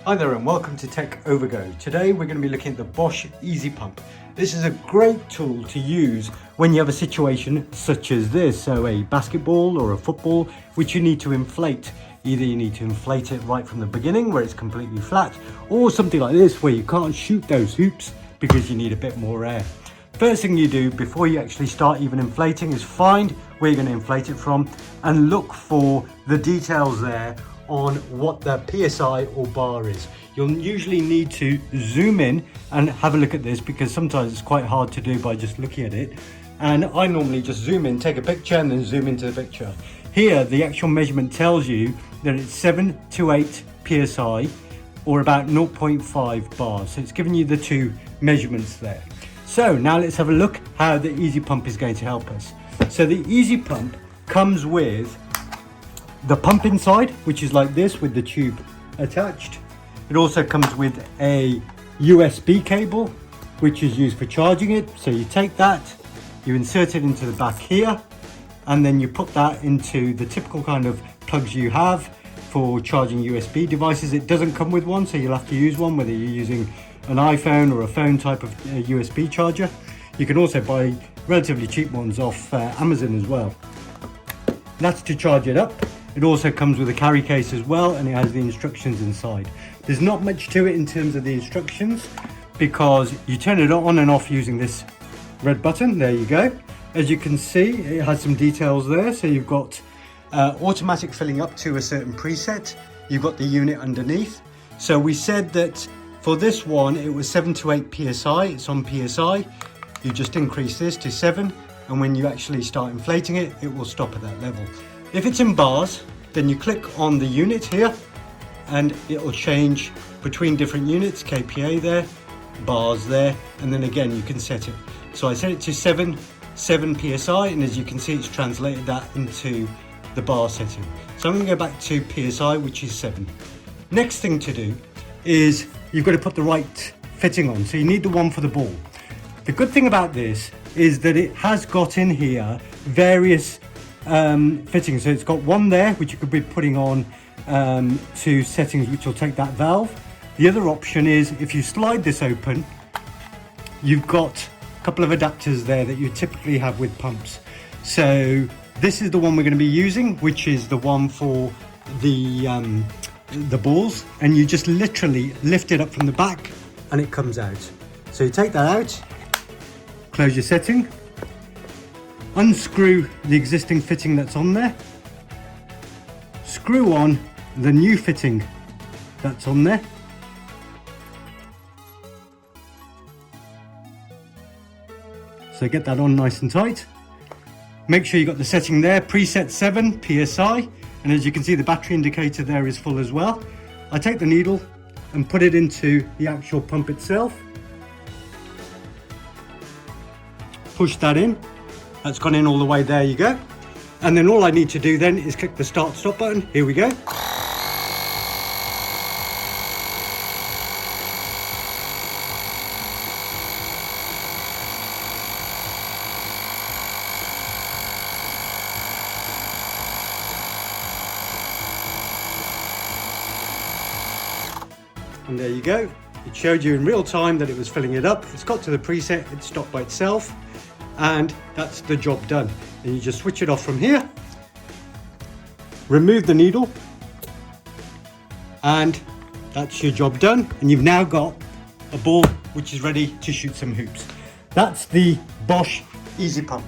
Hi there and welcome to Tech Overgo. Today we're going to be looking at the Bosch EasyPump. This is a great tool to use when you have a situation such as this, so a basketball or a football which you need to inflate. Either you need to inflate it right from the beginning where it's completely flat, or something like this where you can't shoot those hoops because you need a bit more air. First thing you do before you actually start even inflating is find where you're going to inflate it from and look for the details there on what the PSI or bar is. You'll usually need to zoom in and have a look at this because sometimes it's quite hard to do by just looking at it. And I normally just zoom in, take a picture and then zoom into the picture. Here, the actual measurement tells you that it's 7 to 8 PSI or about 0.5 bars. So it's giving you the two measurements there. So now let's have a look how the EasyPump is going to help us. So the EasyPump comes with the pump inside, which is like this with the tube attached. It also comes with a USB cable, which is used for charging it. So you take that, you insert it into the back here, and then you put that into the typical kind of plugs you have for charging USB devices. It doesn't come with one, so you'll have to use one, whether you're using an iPhone or a phone type of USB charger. You can also buy relatively cheap ones off Amazon as well. That's to charge it up. It also comes with a carry case as well, and it has the instructions inside. There's not much to it in terms of the instructions because you turn it on and off using this red button. There you go. As you can see, it has some details there. So you've got automatic filling up to a certain preset. You've got the unit underneath. So we said that for this one, it was 7 to 8 PSI. It's on PSI. You just increase this to 7. And when you actually start inflating it, it will stop at that level. If it's in bars, then you click on the unit here and it will change between different units, kPa there, bars there, and then again you can set it. So I set it to 7 PSI, and as you can see it's translated that into the bar setting. So I'm going to go back to PSI, which is 7. Next thing to do is you've got to put the right fitting on. So you need the one for the ball. The good thing about this is that it has got in here various fittings. So it's got one there which you could be putting on to settings which will take that valve. The other option is if you slide this open, you've got a couple of adapters there that you typically have with pumps. So this is the one we're going to be using, which is the one for the balls, and you just literally lift it up from the back and it comes out. So you take that out, close your setting, unscrew the existing fitting that's on there, screw on the new fitting that's on there, so get that on nice and tight. Make sure you got the setting there, preset 7 PSI, and as you can see the battery indicator there is full as well. I take the needle and put it into the actual pump itself, push that in. That's gone in all the way, there you go. And then all I need to do then is click the start stop button. Here we go. And there you go. It showed you in real time that it was filling it up. It's got to the preset, it stopped by itself. And that's the job done. And you just switch it off from here, remove the needle, and that's your job done. And you've now got a ball which is ready to shoot some hoops. That's the Bosch EasyPump.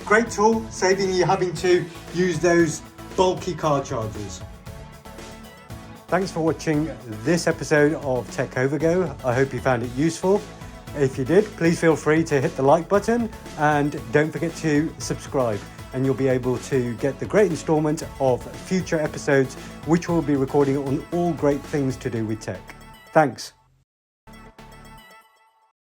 Great tool, saving you having to use those bulky car chargers. Thanks for watching this episode of Tech Overgo. I hope you found it useful. If you did, please feel free to hit the like button and don't forget to subscribe, and you'll be able to get the great installment of future episodes which we'll be recording on all great things to do with tech. Thanks.